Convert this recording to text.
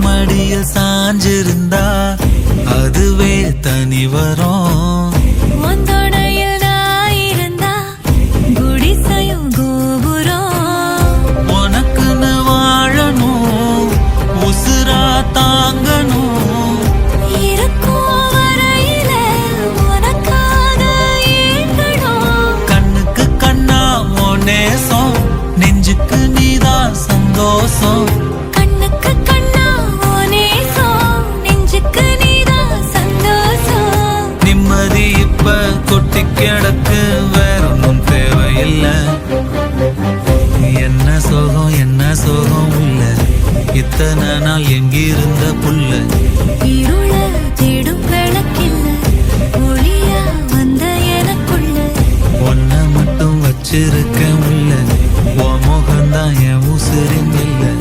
மடியில் சாஞ்சிருந்தா அதுவே தனி வரும். உனக்குன்னு வாழணும், உசுரா தாங்கணும். கண்ணுக்கு கண்ணா உன் நேசம், நெஞ்சுக்கு நீதான் சந்தோஷம். நிம்மதி இப்ப கொட்டி கிடக்கு, வேற ஒன்றும் தேவையில்லை. என்ன சோகம் என்ன சோகம் உள்ள, இத்தனை நாள் எங்கிருந்த புல்ல. ஒன்ன மட்டும் வச்சிருக்க உள்ள, உன் முகம்தான் என் உசுரின் இல்லை.